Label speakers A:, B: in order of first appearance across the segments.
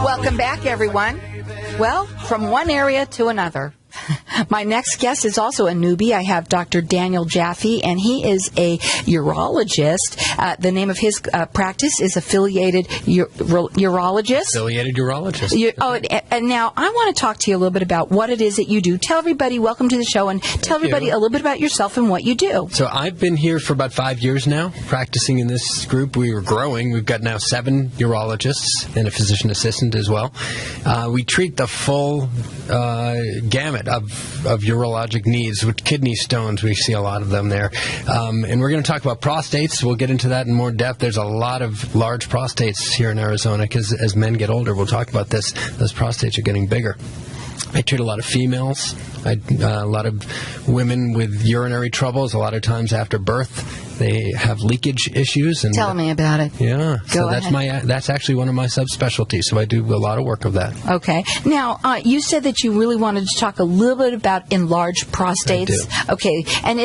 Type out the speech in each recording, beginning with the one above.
A: Welcome back, everyone. Well, from one area to another. My next guest is also a newbie. I have Dr. Dr Jaffee, and he is a urologist. The name of his practice is Affiliated Urologist.
B: Affiliated Urologist.
A: And now I want to talk to you a little bit about what it is that you do. Tell everybody, welcome to the show, and tell everybody a little bit about yourself and what you do.
B: So I've been here for about 5 years now, practicing in this group. We were growing. We've got now 7 urologists and a physician assistant as well. We treat the full gamut of urologic needs. With kidney stones, we see a lot of them there. And we're going to talk about prostates. We'll get into that in more depth. There's a lot of large prostates here in Arizona because as men get older, we'll talk about this, those prostates are getting bigger. I treat a lot of females, a lot of women with urinary troubles. A lot of times after birth, they have leakage issues. And
A: tell me about it.
B: Yeah.
A: Go ahead.
B: That's actually one of my subspecialties, so I do a lot of work of that.
A: Okay. Now, you said that you really wanted to talk a little bit about enlarged prostates.
B: I do.
A: Okay. And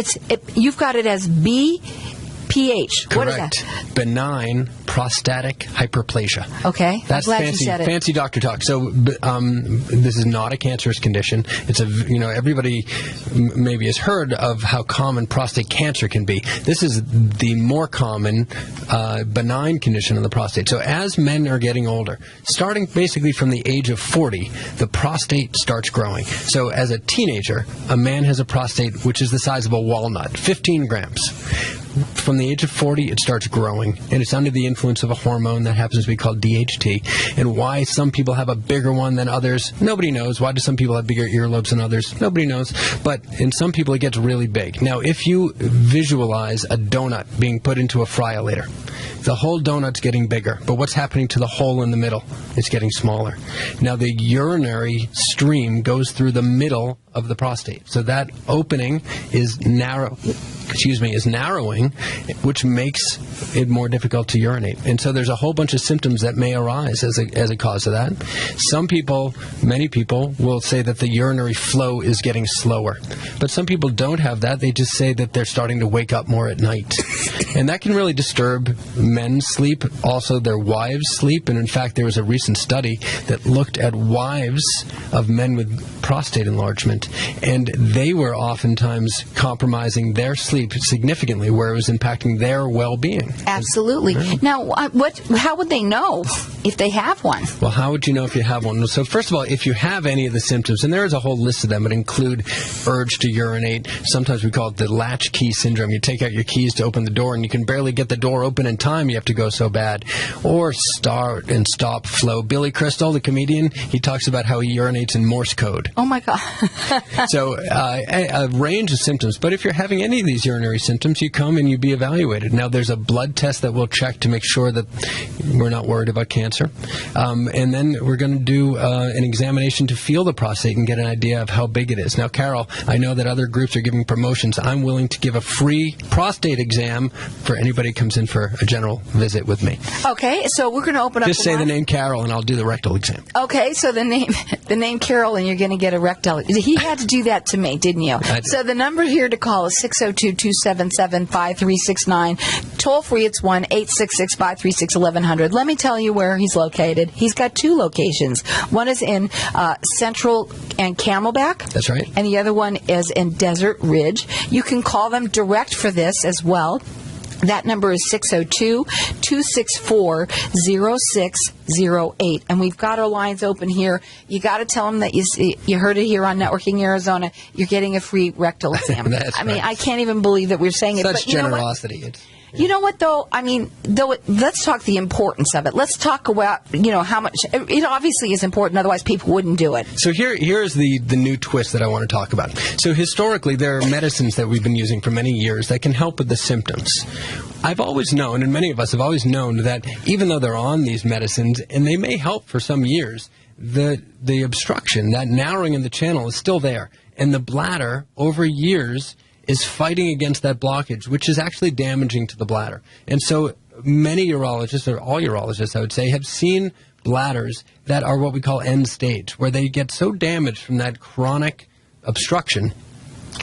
A: you've got it as BPH.
B: Correct.
A: What is that?
B: Benign prostatic hyperplasia.
A: Okay.
B: That's
A: I'm glad
B: fancy,
A: you said it.
B: fancy doctor talk. So this is not a cancerous condition. It's everybody maybe has heard of how common prostate cancer can be. This is the more common benign condition of the prostate. So as men are getting older, starting basically from the age of 40, the prostate starts growing. So as a teenager, a man has a prostate which is the size of a walnut, 15 grams. From the age of 40, it starts growing, and it's under the influence of a hormone that happens to be called DHT. And why some people have a bigger one than others, nobody knows. Why do some people have bigger earlobes than others? Nobody knows. But in some people, it gets really big. Now, if you visualize a donut being put into a fryolator, the whole donut's getting bigger, but what's happening to the hole in the middle? It's getting smaller. Now, the urinary stream goes through the middle of the prostate. So that opening is narrowing, which makes it more difficult to urinate. And so there's a whole bunch of symptoms that may arise as a cause of that. Some people, many people, will say that the urinary flow is getting slower. But some people don't have that. They just say that they're starting to wake up more at night. And that can really disturb men's sleep, also their wives' sleep. And in fact, there was a recent study that looked at wives of men with prostate enlargement, and they were oftentimes compromising their sleep significantly, where it was impacting their well-being.
A: Absolutely. Now, how would they know if they have one?
B: Well, how would you know if you have one? So first of all, if you have any of the symptoms, and there is a whole list of them, it include urge to urinate. Sometimes we call it the latchkey syndrome. You take out your keys to open the door, and you can barely get the door open in time. You have to go so bad. Or start and stop flow. Billy Crystal, the comedian, he talks about how he urinates in Morse code.
A: Oh, my God.
B: So a range of symptoms. But if you're having any of these urinary symptoms, you come and you be evaluated. Now, there's a blood test that we'll check to make sure that we're not worried about cancer. And then we're going to do an examination to feel the prostate and get an idea of how big it is. Now, Carol, I know that other groups are giving promotions. I'm willing to give a free prostate exam for anybody who comes in for a general visit with me.
A: Okay, so we're going to open up.
B: Just say the name Carol, and I'll do the rectal exam.
A: Okay, so the name Carol, and you're going to get a rectal. He had to do that to me, didn't you? So the number here to call is 602-277-5369. Toll free, it's 1-866-536-1100. Let me tell you where he's located. He's got 2 locations. One is in Central and Camelback.
B: That's right.
A: And the other one is in Desert Ridge. You can call them direct for this as well. That number is 602-264-0608. And we've got our lines open here. You got to tell them that you heard it here on Networking Arizona. You're getting a free rectal exam. I mean, I can't even believe that we're saying it.
B: Such generosity.
A: You know what, though? I mean, let's talk the importance of it. Let's talk about, how much. It obviously is important, otherwise people wouldn't do it.
B: So here's the new twist that I want to talk about. So historically, there are medicines that we've been using for many years that can help with the symptoms. I've always known, and many of us have always known, that even though they're on these medicines, and they may help for some years, the obstruction, that narrowing in the channel is still there. And the bladder, over years, is fighting against that blockage, which is actually damaging to the bladder. And so many urologists, or all urologists, I would say, have seen bladders that are what we call end stage, where they get so damaged from that chronic obstruction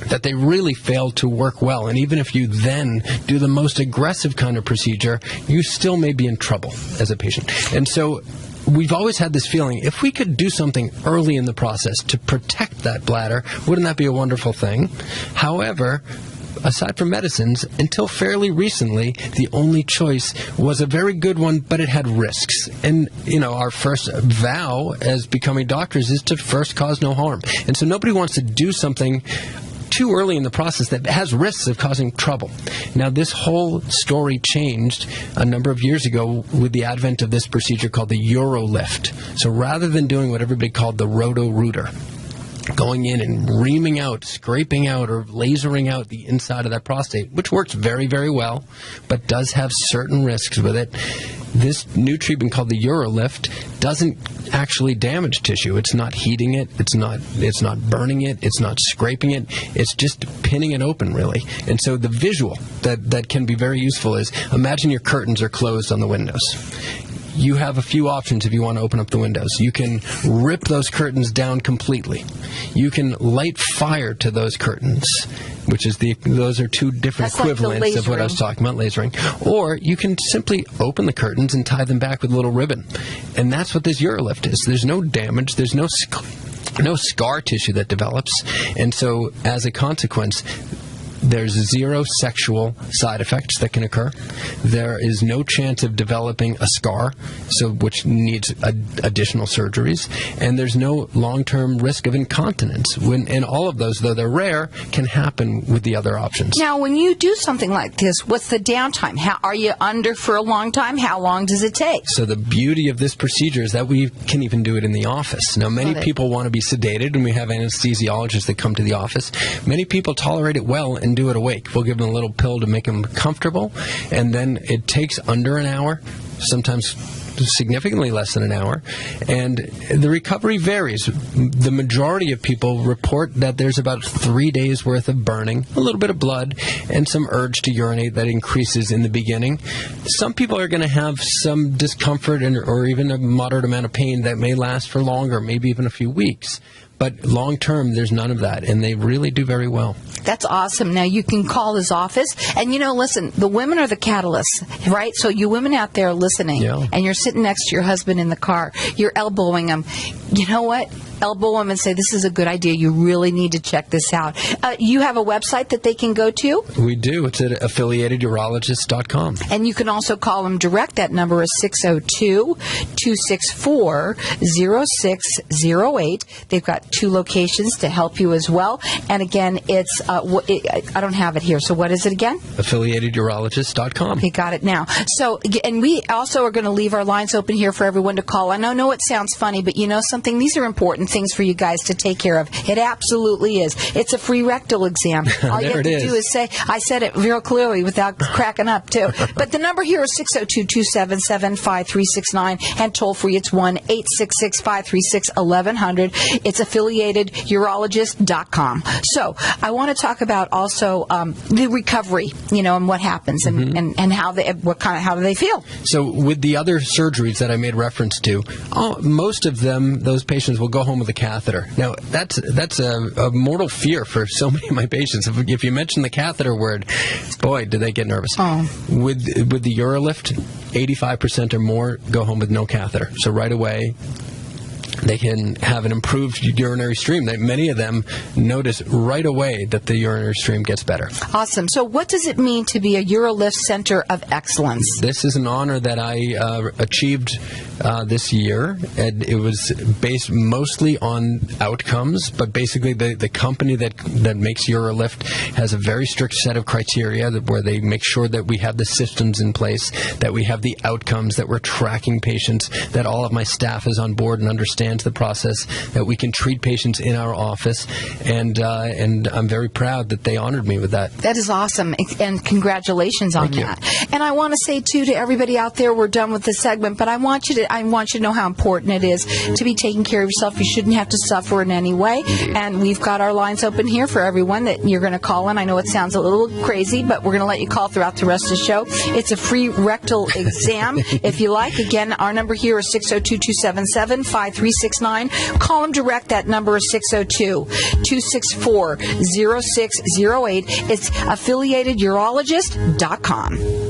B: that they really fail to work well. And even if you then do the most aggressive kind of procedure, you still may be in trouble as a patient. And so we've always had this feeling, if we could do something early in the process to protect that bladder, wouldn't that be a wonderful thing? However, aside from medicines, until fairly recently, the only choice was a very good one, but it had risks. And, our first vow as becoming doctors is to first cause no harm. And so nobody wants to do something too early in the process that has risks of causing trouble. Now, this whole story changed a number of years ago with the advent of this procedure called the Urolift. So rather than doing what everybody called the Roto-Rooter, going in and reaming out, scraping out, or lasering out the inside of that prostate, which works very, very well, but does have certain risks with it. This new treatment called the Urolift doesn't actually damage tissue. It's not heating it. It's not burning it. It's not scraping it. It's just pinning it open, really. And so the visual that can be very useful is, imagine your curtains are closed on the windows. You have a few options if you want to open up the windows. You can rip those curtains down completely. You can light fire to those curtains, which is those are two different equivalents of what I was talking about, lasering. Or you can simply open the curtains and tie them back with a little ribbon. And that's what this Urolift is. There's no damage. There's no scar tissue that develops. And so as a consequence, there's zero sexual side effects that can occur. There is no chance of developing a scar, which needs additional surgeries. And there's no long-term risk of incontinence. And all of those, though they're rare, can happen with the other options.
A: Now, when you do something like this, what's the downtime? Are you under for a long time? How long does it take?
B: So the beauty of this procedure is that we can even do it in the office. Now, many people want to be sedated, and we have anesthesiologists that come to the office. Many people tolerate it well and do it awake. We'll give them a little pill to make them comfortable, and then it takes under an hour, sometimes significantly less than an hour, and the recovery varies. The majority of people report that there's about 3 days worth of burning, a little bit of blood, and some urge to urinate that increases in the beginning. Some people are going to have some discomfort or even a moderate amount of pain that may last for longer, maybe even a few weeks. But long term, there's none of that, and they really do very well.
A: That's awesome. Now, you can call his office, and listen, the women are the catalysts, right? So you women out there listening, and you're sitting next to your husband in the car, you're elbowing him. You know what? Elbow them and say, this is a good idea. You really need to check this out. You have a website that they can go to?
B: We do. It's at affiliatedurologist.com.
A: And you can also call them direct. That number is 602-264-0608. They've got 2 locations to help you as well. And again, it's, I don't have it here. So what is it again?
B: affiliatedurologist.com.
A: You got it now. So, and we also are going to leave our lines open here for everyone to call. I know it sounds funny, but you know something? These are important things for you guys to take care of. It absolutely is. It's a free rectal exam. All you have to do is say, I said it real clearly without cracking up, too. But the number here is 602-277-5369, and toll free, it's 1-866-536-1100. It's affiliatedurologist.com. So I want to talk about also the recovery, and what happens and how how do they feel?
B: So with the other surgeries that I made reference to, most of them, those patients will go home with a catheter. Now, that's a mortal fear for so many of my patients. If you mention the catheter word, boy, do they get nervous. With the Urolift, 85% or more go home with no catheter. So right away, they can have an improved urinary stream. Many of them notice right away that the urinary stream gets better.
A: Awesome. So what does it mean to be a Urolift Center of Excellence?
B: This is an honor that I achieved this year, and it was based mostly on outcomes, but basically the company that makes Urolift has a very strict set of criteria where they make sure that we have the systems in place, that we have the outcomes, that we're tracking patients, that all of my staff is on board and understands the process, that we can treat patients in our office, and I'm very proud that they honored me with that.
A: That is awesome, and congratulations on that. And I want to say, too, to everybody out there, we're done with this segment, but I want you to know how important it is to be taking care of yourself. You shouldn't have to suffer in any way, and we've got our lines open here for everyone that you're going to call in. I know it sounds a little crazy, but we're going to let you call throughout the rest of the show. It's a free rectal exam, if you like. Again, our number here is 602-277-5369. Call them direct. That number is 602-264-0608. It's affiliatedurologist.com.